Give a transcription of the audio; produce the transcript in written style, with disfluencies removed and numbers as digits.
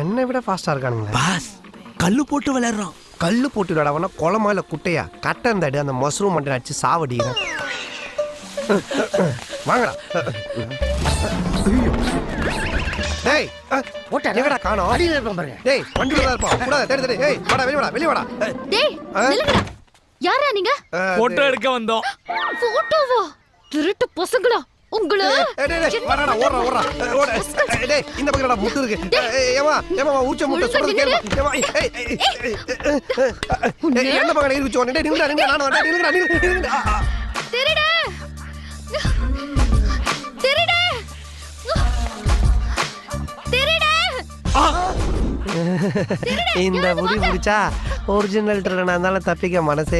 என்னை விட ஃபாஸ்டா இருக்கானுங்களே. பாஸ் கல்லு போட்டு விளையாடுறோம். கல்லு போட்டு விளையாடவனா குளமா இல்ல குட்டையா கட்ட இருந்தாடு அந்த மஷ்ரூம் மண்டை அடிச்சு சாவடிக்கிறேன். வாங்கடா. டேய் எங்கடா காணோம்? அடியில இருப்பான் பாருங்க. டேய் வண்டில தான் இருப்பான். கூடாத தேடி தேடி. ஏய் வாடா வெளிய வாடா. டேய் நில்லுங்கடா. யாரா நீங்க? போட்டோ எடுக்க வந்தோம். போட்டோவா? திருட்டு பசங்களா உங்கள? டேய் வாடா ஓடுறா. ஓட. டேய் இந்த பக்கம்டா முட்டு இருக்கு. ஏமா ஊச்ச முட்டை சொல்றது கேளு. ஏமா என்ன பக்கம் ஏறி ஊச்சோனே. டேய் நில்லுடா நானும் வரேன். நில்லுடா. திருடு. திருடு. திருடு. இந்த முடி முடிச்சா ஒரிஜினல் ட்ரெயினா இருந்தாலும் தப்பிக்க மனசே